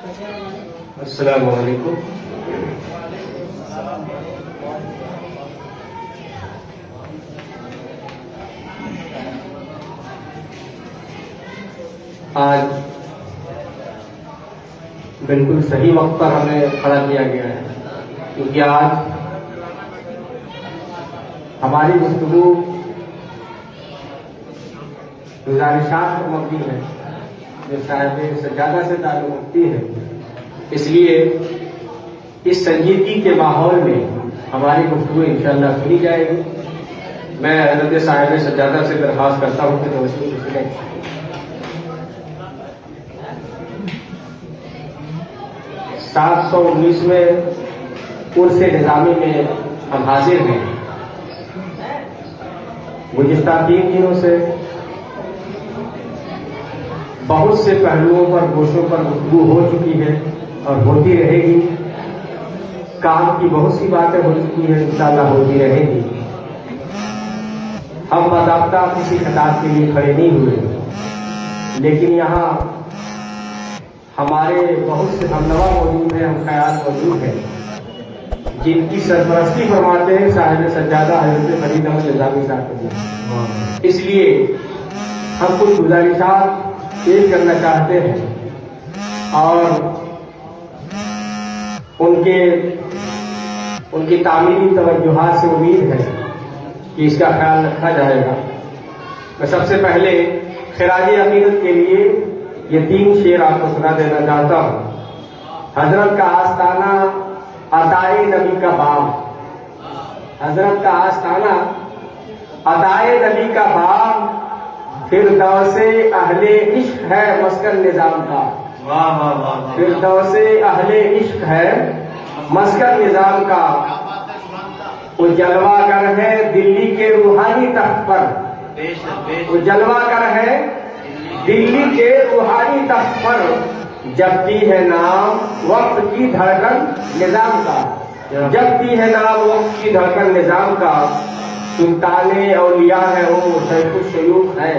السلام علیکم. آج بالکل صحیح وقت پر ہمیں کھڑا کیا گیا ہے، کیونکہ آج ہماری گفتگو گزارشات پر مبنی ہے جو صاحب سجادہ سے تعلق رکھتی ہے. اس لیے اس سنجیدگی کے ماحول میں ہماری گفتگو انشاءاللہ سنی جائے گی. میں حضرت صاحب سجادہ سے درخواست کرتا ہوں کہ توجہ سے سنیں. سات 719 عرس نظامی میں ہم حاضر ہیں. گزشتہ 3 دنوں سے بہت سے پہلوؤں پر گوشوں پر گفتگو ہو چکی ہے اور ہوتی رہے گی. کام کی بہت سی باتیں ہو چکی ہیں، انشاءاللہ ہوتی رہے گی. ہم باضابطہ کسی خطاب کے لیے کھڑے نہیں ہوئے، لیکن یہاں ہمارے بہت سے ہمنوا موجود ہیں، ہم خیال موجود ہیں، جن کی سرپرستی فرماتے ہیں صاحب سجادہ حضرت فرید احمد نظامی صاحب. اس لیے ہم کچھ گزارشات پیش کرنا چاہتے ہیں اور ان کی تعمیری توجہات سے امید ہے کہ اس کا خیال رکھا جائے گا. میں سب سے پہلے خراج عقیدت کے لیے یہ 3 شعر آپ کو سنا دینا چاہتا ہوں. حضرت کا آستانہ عطائے نبی کا باب، حضرت کا آستانہ عطائے نبی کا باب، فردوس اہل عشق ہے مسکن نظام کا. فردوس اہل عشق ہے مسکن نظام کا. وہ جلوہ گر ہے دلی کے روحانی تخت پر، وہ جلوہ گر ہے دلی کے روحانی تخت پر. جپتی ہے نام وقت کی دھڑکن نظام کا، جپتی ہے نام وقت کی دھڑکن نظام کا. سلطان اولیاء ہے وہ شیخ الشیوخ ہے،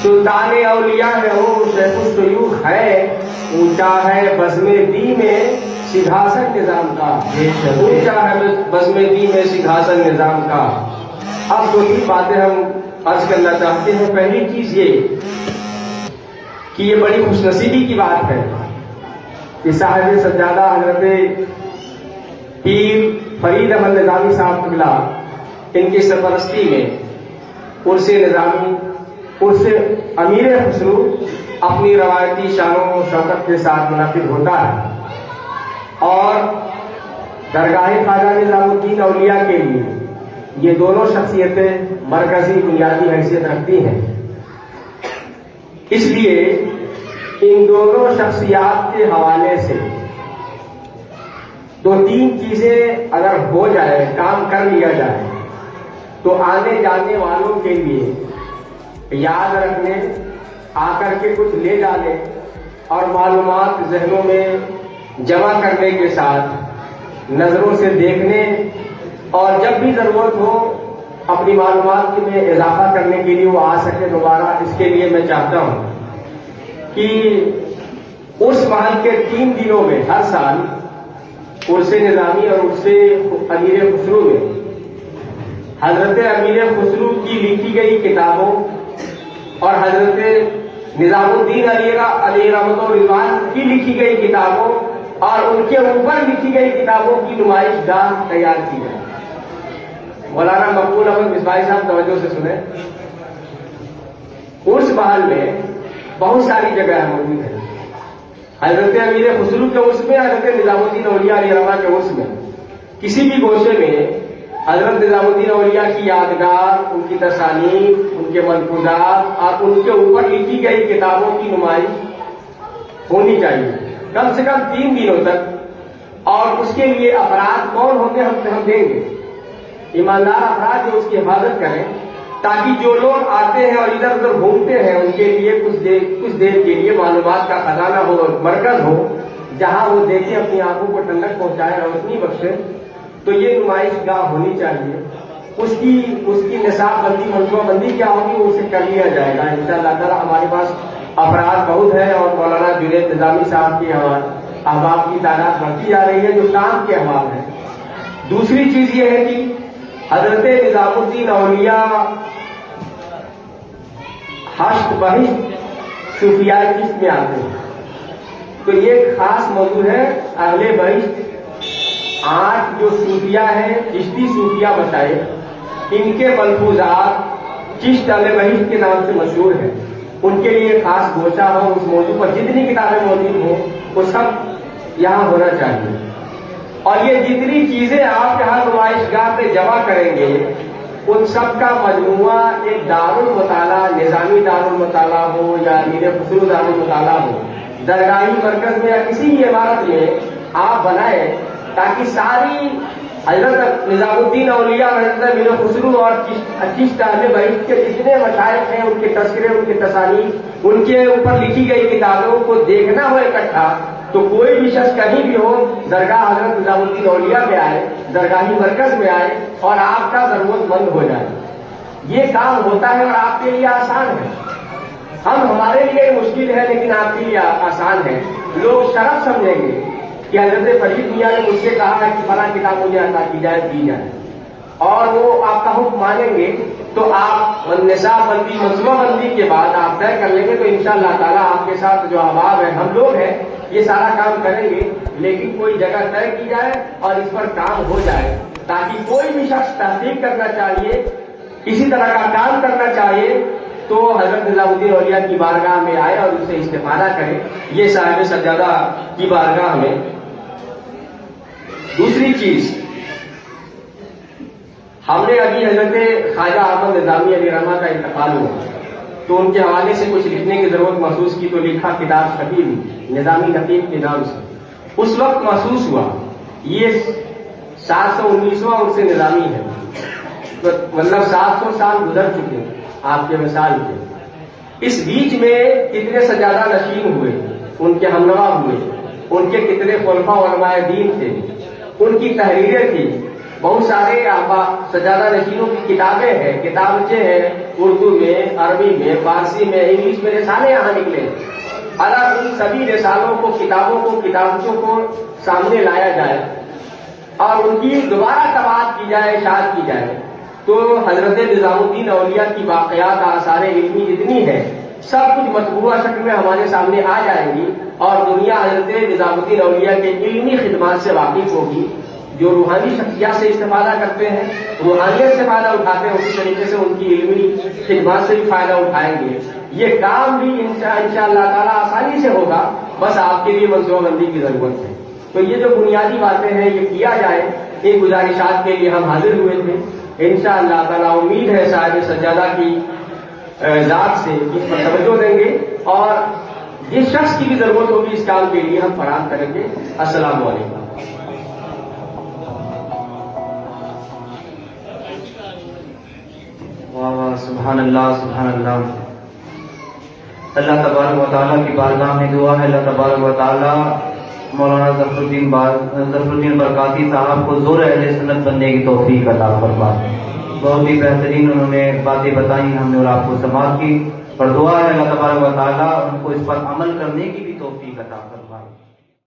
سلطان اولیاء ہے وہ شیخ الشیوخ ہے. اونچا ہے بزم دی میں سدھاسن نظام کا، اونچا ہے بزم دی میں سدھاسن نظام کا. اب 2 باتیں ہم عرض کرنا چاہتے ہیں. پہلی چیز یہ کہ یہ بڑی خوش نصیبی کی بات ہے کہ صاحب سجادہ حضرت پیر فرید احمد نظامی صاحب قبلہ ان کی سرپرستی میں عرس نظامی، عرس امیر خسرو اپنی روایتی شان و شوکت کے ساتھ منعقد ہوتا ہے. اور درگاہ خواجہ نظام الدین اولیاء کے لیے یہ دونوں شخصیتیں مرکزی بنیادی حیثیت رکھتی ہیں. اس لیے ان دونوں شخصیات کے حوالے سے 2-3 چیزیں اگر ہو جائے، کام کر لیا جائے، تو آنے جانے والوں کے لیے یاد رکھنے، آ کر کے کچھ لے جانے اور معلومات ذہنوں میں جمع کرنے کے ساتھ نظروں سے دیکھنے اور جب بھی ضرورت ہو اپنی معلومات میں اضافہ کرنے کے لیے وہ آ سکے دوبارہ. اس کے لیے میں چاہتا ہوں کہ اس محل کے 3 دنوں میں ہر سال عرس نظامی اور عرس امیر خسرو میں حضرت امیر خسرو کی لکھی گئی کتابوں اور حضرت نظام الدین علیہ رحمۃ الرضوان کی لکھی گئی کتابوں اور ان کے اوپر لکھی گئی کتابوں کی نمائش گاہ تیار کی جائے. مولانا مقبول احمد مصباحی صاحب توجہ سے سنیں. عرس محل میں بہت ساری جگہ موجود ہیں. حضرت امیر خسرو کے عرس میں، حضرت نظام الدین اولیاء علیہ رحمۃ کے عرس میں، کسی بھی گوشے میں حضرت نظام الدین اولیاء کی یادگار، ان کی تصانیف، ان کے ملفوظات اور ان کے اوپر لکھی گئی کتابوں کی نمائش ہونی چاہیے کم سے کم 3 دنوں تک. اور اس کے لیے افراد کون ہوں گے ہم دیں گے، ایماندار افراد جو اس کی حفاظت کریں، تاکہ جو لوگ آتے ہیں اور ادھر ادھر گھومتے ہیں ان کے لیے کچھ دیر کے لیے معلومات کا خزانہ ہو، مرکز ہو جہاں وہ دیکھیں، اپنی آنکھوں کو ٹھنڈک پہنچائے، روشنی بخشے. تو یہ نمائش گاہ ہونی چاہیے. اس کی نصاب بندی، منصوبہ بندی کیا ہوگی، اسے کر لیا جائے گا انشاءاللہ تعالی. ہمارے پاس افراد بہت ہیں اور مولانا جنید نظامی صاحب کے احباب کی تعداد بڑھتی جا رہی ہے جو کام کے احباب ہیں۔ دوسری چیز یہ ہے کہ حضرت نظام الدین اولیاء حشد بہشت صوفیاء چشت میں آتے ہیں، تو یہ ایک خاص موضوع ہے۔ اہل بہشت 8 جو صوفیاء ہیں، چشتی صوفیاء بتائے، ان کے ملفوظات چشت اہل بہشت کے نام سے مشہور ہیں۔ ان کے لیے خاص گوشہ ہو، اس موضوع پر جتنی کتابیں موجود ہوں وہ سب یہاں ہونا چاہیے، اور یہ جتنی چیزیں آپ یہاں نمائش گاہ پہ جمع کریں گے ان سب کا مجموعہ ایک دارالمطالعہ، نظامی دارالمطالعہ ہو یا امیر خسرو دارالمطالعہ ہو، درگاہی مرکز میں یا کسی بھی عمارت میں آپ بنائیں، تاکہ ساری حضرت نظام الدین اولیاء اور حضرت امیر خسرو اور چشت اہل بہشت کے جتنے مشائخ ہیں، ان کے تذکرے، ان کے تصانیف، ان کے اوپر لکھی گئی کتابوں کو دیکھنا ہو اکٹھا، تو کوئی بھی شخص کہیں بھی ہو درگاہ حضرت نظام الدین اولیاء میں آئے، درگاہی مرکز میں آئے اور آپ کا ضرورت مند ہو جائے۔ یہ کام ہوتا ہے اور آپ کے لیے آسان ہے۔ ہمارے لیے مشکل ہے لیکن آپ کے لیے آسان ہے۔ لوگ شرف سمجھیں گے کہ حضرت فرید میاں نے مجھ سے کہا ہے کہ فلاں کتاب مجھے عطا کی جائے، دی جائے، اور وہ آپ کا حکم مانیں گے تو آپ نصاب بندی، منصوبہ بندی کے بعد آپ طے کر لیں گے تو انشاءاللہ تعالیٰ آپ کے ساتھ جو احباب ہیں، ہم لوگ ہیں، یہ سارا کام کریں گے، لیکن کوئی جگہ طے کی جائے اور اس پر کام ہو جائے، تاکہ کوئی بھی شخص تحقیق کرنا چاہیے، کسی طرح کا کام کرنا چاہیے تو حضرت نظام الدین اولیاء کی بارگاہ میں آئے اور اس سے استفادہ کرے۔ یہ صاحب سجادہ کی بارگاہ میں۔ دوسری چیز، ہم نے ابھی حضرت خواجہ احمد نظامی علیہ رحمہ کا انتقال ہوا تو ان کے حوالے سے کچھ لکھنے کی ضرورت محسوس کی، تو لکھا کتاب چھپی ہوئی نظامی نقیب کے نام سے۔ اس وقت محسوس ہوا یہ 719واں عرس نظامی ہے، مطلب 700 سال گزر چکے آپ کے وصال کے۔ اس بیچ میں کتنے سجادہ نشین ہوئے، ان کے ہمنوا ہوئے، ان کے کتنے خلفاء علماء دین تھے، ان کی تحریریں تھیں، بہت سارے سجادہ نشینوں کی کتابیں ہیں، کتابچے ہیں، اردو میں، عربی میں، فارسی میں، انگلش میں رسالے یہاں نکلے۔ اگر ان سبھی رسالوں کو، کتابوں کو، کتابچوں کو سامنے لایا جائے اور ان کی دوبارہ طباعت کی جائے، اشاعت کی جائے، تو حضرت نظام الدین اولیاء کی واقعات، آثار علمی جتنی ہے سب کچھ مطبوعہ شکل میں ہمارے سامنے آ جائیں گی، اور دنیا حضرت نظام الدین اولیاء کے علمی خدمات سے واقف ہوگی۔ جو روحانی شخصیات سے استفادہ کرتے ہیں، روحانیت سے فائدہ اٹھاتے ہیں، اسی طریقے سے ان کی علمی خدمات سے بھی فائدہ اٹھائیں گے۔ یہ کام بھی انشاءاللہ تعالیٰ آسانی سے ہوگا، بس آپ کے لیے منصوبہ بندی کی ضرورت ہے۔ تو یہ جو بنیادی باتیں ہیں یہ کیا جائے، ان گزارشات کے لیے ہم حاضر ہوئے تھے۔ انشاءاللہ تعالیٰ امید ہے صاحب سجادہ کی ذات سے اس پر توجہ دیں گے، اور جس شخص کی بھی ضرورت ہوگی اس کام کے لیے ہم فراہم کریں گے۔ السلام علیکم۔ واہ واہ، سبحان اللہ، سبحان اللہ۔ اللہ تبارک و تعالیٰ کی بارگاہ میں دعا ہے اللہ تبارک و تعالیٰ مولانا ظفر الدین برکاتی صاحب کو زور اہل سنت بننے کی توفیق عطا فرمائے۔ بہت ہی بہترین انہوں نے باتیں بتائیں ہم نے اور آپ کو سماعت کی، اور دعا ہے اللہ تبارک و تعالیٰ ان کو اس پر عمل کرنے کی بھی توفیق عطا فرمائے۔